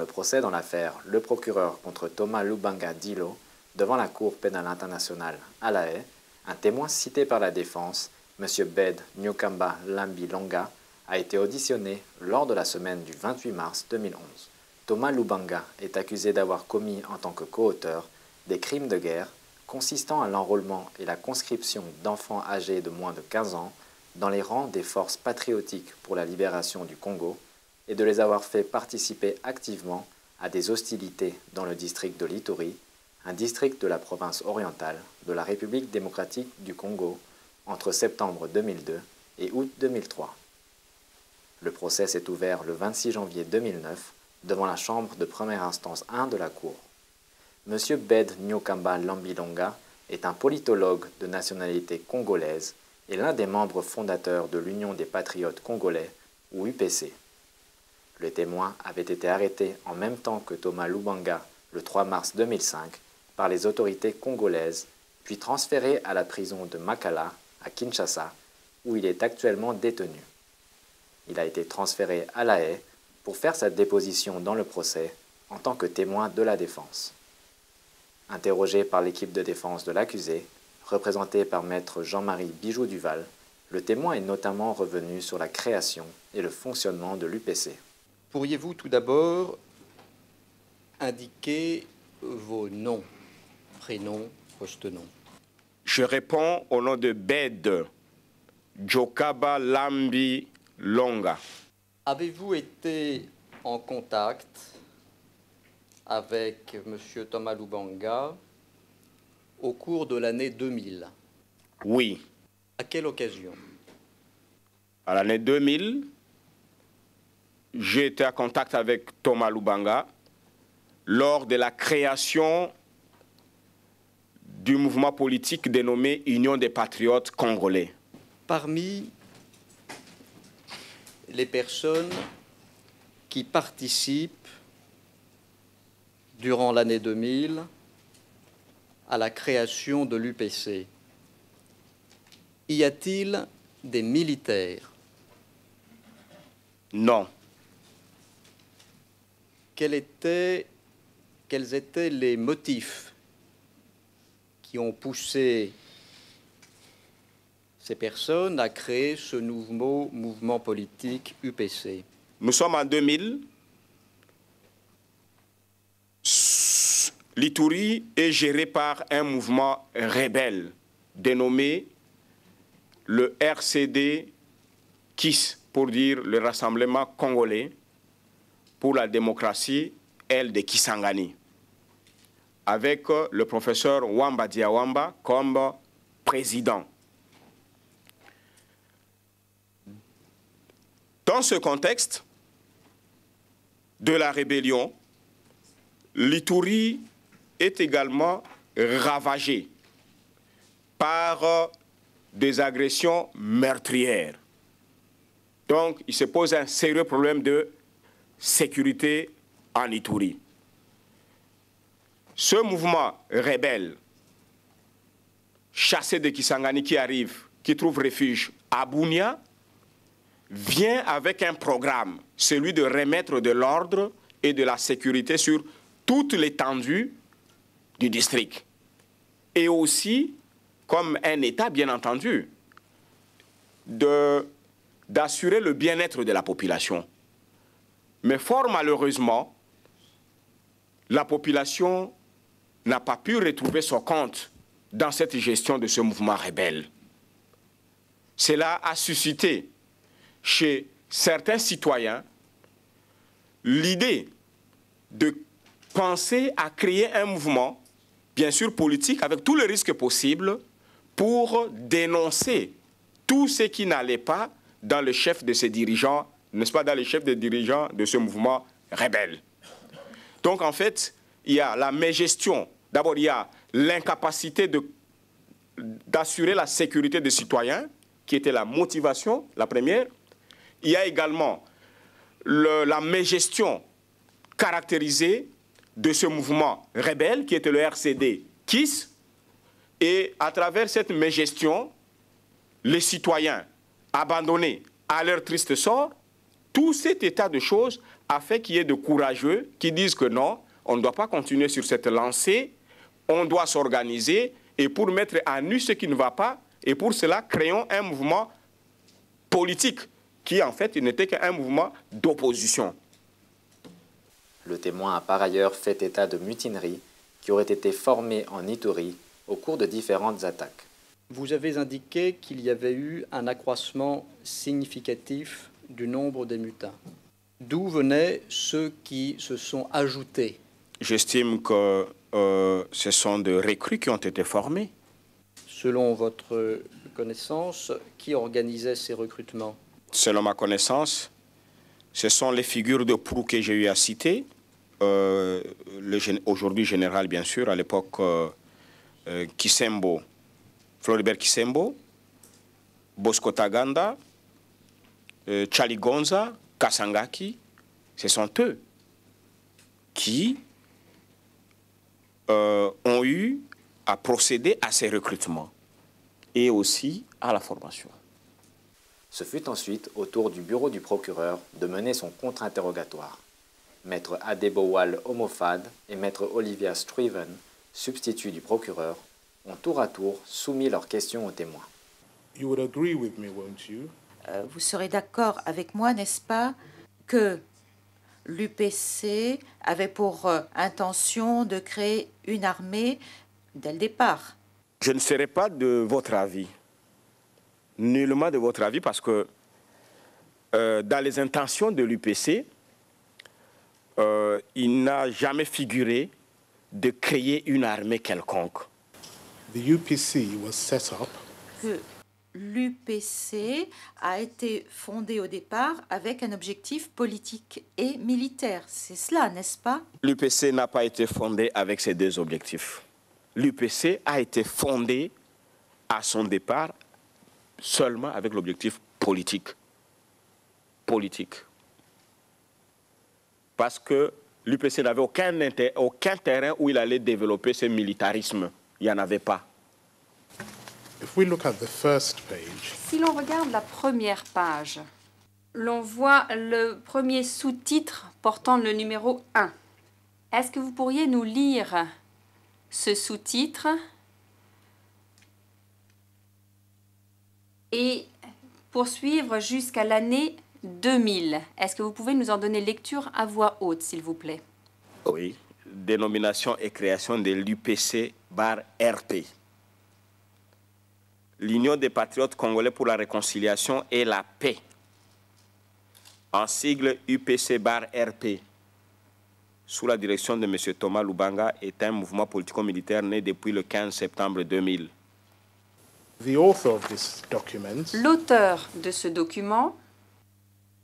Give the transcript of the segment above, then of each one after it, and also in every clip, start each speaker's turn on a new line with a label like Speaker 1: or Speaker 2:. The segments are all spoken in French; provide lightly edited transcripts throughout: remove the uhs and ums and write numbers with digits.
Speaker 1: procès dans l'affaire Le procureur contre Thomas Lubanga Dilo devant la Cour pénale internationale à La Haye, un témoin cité par la défense, M. Bed Nyokamba Lambi Longa, a été auditionné lors de la semaine du 28 mars 2011. Thomas Lubanga est accusé d'avoir commis en tant que coauteur des crimes de guerre consistant à l'enrôlement et la conscription d'enfants âgés de moins de 15 ans dans les rangs des forces patriotiques pour la libération du Congo et de les avoir fait participer activement à des hostilités dans le district de l'Ituri, un district de la province orientale de la République démocratique du Congo, entre septembre 2002 et août 2003. Le procès s'est ouvert le 26 janvier 2009 devant la chambre de première instance 1 de la Cour. M. Bed Nyokamba Lambilonga est un politologue de nationalité congolaise et l'un des membres fondateurs de l'Union des patriotes congolais, ou UPC. Le témoin avait été arrêté en même temps que Thomas Lubanga le 3 mars 2005 par les autorités congolaises, puis transféré à la prison de Makala, à Kinshasa, où il est actuellement détenu. Il a été transféré à La Haye pour faire sa déposition dans le procès en tant que témoin de la défense. Interrogé par l'équipe de défense de l'accusé, représentée par maître Jean-Marie Bijoux-Duval, le témoin est notamment revenu sur la création et le fonctionnement de l'UPC.
Speaker 2: Pourriez-vous tout d'abord indiquer vos noms, prénoms, post-noms?
Speaker 3: Je réponds au nom de Bed Nyokamba Lambi Longa.
Speaker 2: Avez-vous été en contact avec M. Thomas Lubanga au cours de l'année 2000?
Speaker 3: Oui.
Speaker 2: À quelle occasion?
Speaker 3: À l'année 2000, j'ai été en contact avec Thomas Lubanga lors de la création du mouvement politique dénommé Union des patriotes congolais.
Speaker 2: Parmi les personnes qui participent durant l'année 2000 à la création de l'UPC, y a-t-il des militaires?
Speaker 3: Non.
Speaker 2: Quels étaient les motifs qui ont poussé ces personnes à créer ce nouveau mouvement politique UPC?
Speaker 3: Nous sommes en 2000. L'Ituri est géré par un mouvement rebelle dénommé le RCD KIS, pour dire le Rassemblement congolais pour la démocratie, elle de Kisangani, avec le professeur Wamba Diawamba comme président. Dans ce contexte de la rébellion, l'Ituri est également ravagé par des agressions meurtrières. Donc, il se pose un sérieux problème de sécurité en Ituri. Ce mouvement rebelle, chassé de Kisangani qui arrive, qui trouve refuge à Bunia, vient avec un programme, celui de remettre de l'ordre et de la sécurité sur toute l'étendue du district. Et aussi, comme un État, bien entendu, d'assurer le bien-être de la population. Mais fort malheureusement, la population n'a pas pu retrouver son compte dans cette gestion de ce mouvement rebelle. Cela a suscité chez certains citoyens l'idée de penser à créer un mouvement, bien sûr politique, avec tous les risques possibles, pour dénoncer tout ce qui n'allait pas dans le chef de ces dirigeants, n'est-ce pas, dans le chef des dirigeants de ce mouvement rebelle. Donc en fait, il y a la mégestion. D'abord, il y a l'incapacité d'assurer la sécurité des citoyens, qui était la motivation, la première. Il y a également la mégestion caractérisée de ce mouvement rebelle, qui était le RCD KIS. Et à travers cette mégestion, les citoyens abandonnés à leur triste sort, tout cet état de choses a fait qu'il y ait de courageux qui disent que non, on ne doit pas continuer sur cette lancée, on doit s'organiser et pour mettre à nu ce qui ne va pas, et pour cela, créons un mouvement politique qui, en fait, n'était qu'un mouvement d'opposition.
Speaker 1: Le témoin a par ailleurs fait état de mutineries qui auraient été formées en Ituri au cours de différentes attaques.
Speaker 2: Vous avez indiqué qu'il y avait eu un accroissement significatif du nombre des mutins. D'où venaient ceux qui se sont ajoutés?
Speaker 3: J'estime que ce sont des recrues qui ont été formées.
Speaker 2: Selon votre connaissance, qui organisait ces recrutements?
Speaker 3: Selon ma connaissance, ce sont les figures de proue que j'ai eu à citer. Aujourd'hui général, bien sûr, à l'époque, Kisembo, Floribert Kisembo, Bosco Taganda, Chaligonza, Kasangaki, ce sont eux qui ont eu à procéder à ces recrutements et aussi à la formation.
Speaker 1: Ce fut ensuite au tour du bureau du procureur de mener son contre-interrogatoire. Maître Adebowale Omofad et Maître Olivia Striven, substituts du procureur, ont tour à tour soumis leurs questions aux témoins.
Speaker 4: You would agree with me, won't you?
Speaker 5: Vous serez d'accord avec moi, n'est-ce pas, que l'UPC avait pour intention de créer une armée dès le départ?
Speaker 3: Je ne serai pas de votre avis, nullement de votre avis, parce que dans les intentions de l'UPC, il n'a jamais figuré de créer une armée quelconque.
Speaker 4: The UPC was set up
Speaker 5: Que l'UPC a été fondée au départ avec un objectif politique et militaire. C'est cela, n'est-ce pas?
Speaker 3: L'UPC n'a pas été fondée avec ces deux objectifs. L'UPC a été fondée à son départ seulement avec l'objectif politique. Parce que l'UPC n'avait aucun terrain où il allait développer ce militarisme. Il n'y en avait pas.
Speaker 4: If we look at the first page,
Speaker 6: Si l'on regarde la première page, l'on voit le premier sous-titre portant le numéro 1. Est-ce que vous pourriez nous lire ce sous-titre et poursuivre jusqu'à l'année 2000? Est-ce que vous pouvez nous en donner lecture à voix haute, s'il vous plaît?
Speaker 3: Oui, dénomination et création de l'UPC-RP. L'Union des patriotes congolais pour la réconciliation et la paix. En sigle UPC-RP, sous la direction de M. Thomas Lubanga, est un mouvement politico-militaire né depuis le 15 septembre 2000.
Speaker 4: the author of this document
Speaker 6: L'auteur de ce document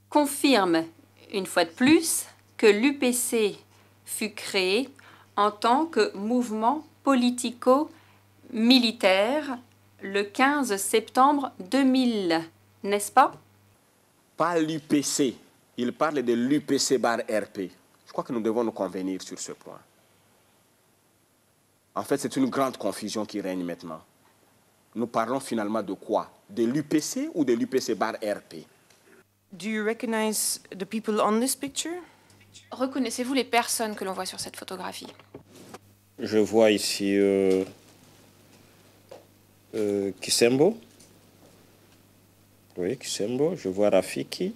Speaker 6: confirme une fois de plus que l'UPC fut créé en tant que mouvement politico-militaire le 15 septembre 2000, n'est-ce pas?
Speaker 3: Pas l'UPC, il parle de l'UPC-RP. Je crois que nous devons nous convenir sur ce point. En fait, c'est une grande confusion qui règne maintenant. Nous parlons finalement de quoi? De l'UPC ou de l'UPC-RP?
Speaker 7: Do you recognize the people on this picture?
Speaker 8: Reconnaissez-vous les personnes que l'on voit sur cette photographie?
Speaker 3: Je vois ici Kisembo. Oui, Kisembo. Je vois Rafiki.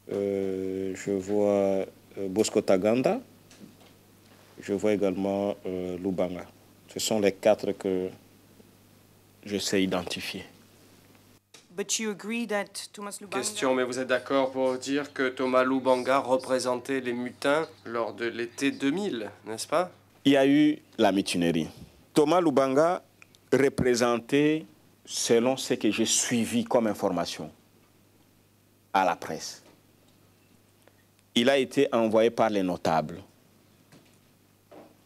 Speaker 3: Je vois Bosco Taganda. Je vois également Lubanga. Ce sont les quatre que je sais identifier.
Speaker 7: But you agree that Thomas Lubanga...
Speaker 9: Question, mais vous êtes d'accord pour dire que Thomas Lubanga représentait les mutins lors de l'été 2000, n'est-ce pas?
Speaker 3: Il y a eu la mutinerie. Thomas Lubanga représentait, selon ce que j'ai suivi comme information à la presse, il a été envoyé par les notables.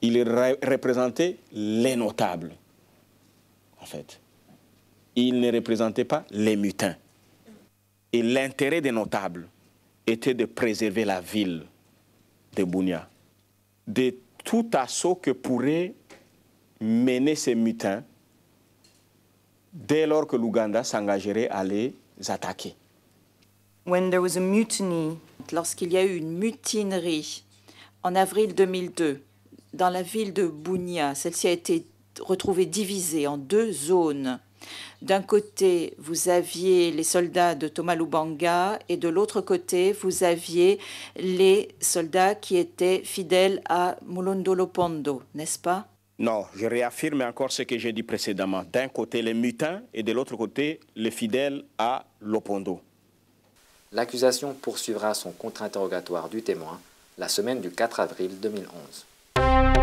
Speaker 3: Il représentait les notables, en fait. Il ne représentait pas les mutins. Et l'intérêt des notables était de préserver la ville de Bunia de tout assaut que pourraient mener ces mutins dès lors que l'Ouganda s'engagerait à les attaquer.
Speaker 7: when there was a mutiny
Speaker 5: Lorsqu'il y a eu une mutinerie en avril 2002 dans la ville de Bunia, celle-ci a été retrouvée divisée en deux zones. D'un côté, vous aviez les soldats de Thomas Lubanga et de l'autre côté, vous aviez les soldats qui étaient fidèles à Mulonda Lopondo, n'est-ce pas?
Speaker 3: Non, je réaffirme encore ce que j'ai dit précédemment. D'un côté, les mutins et de l'autre côté, les fidèles à Lopondo.
Speaker 1: L'accusation poursuivra son contre-interrogatoire du témoin la semaine du 4 avril 2011.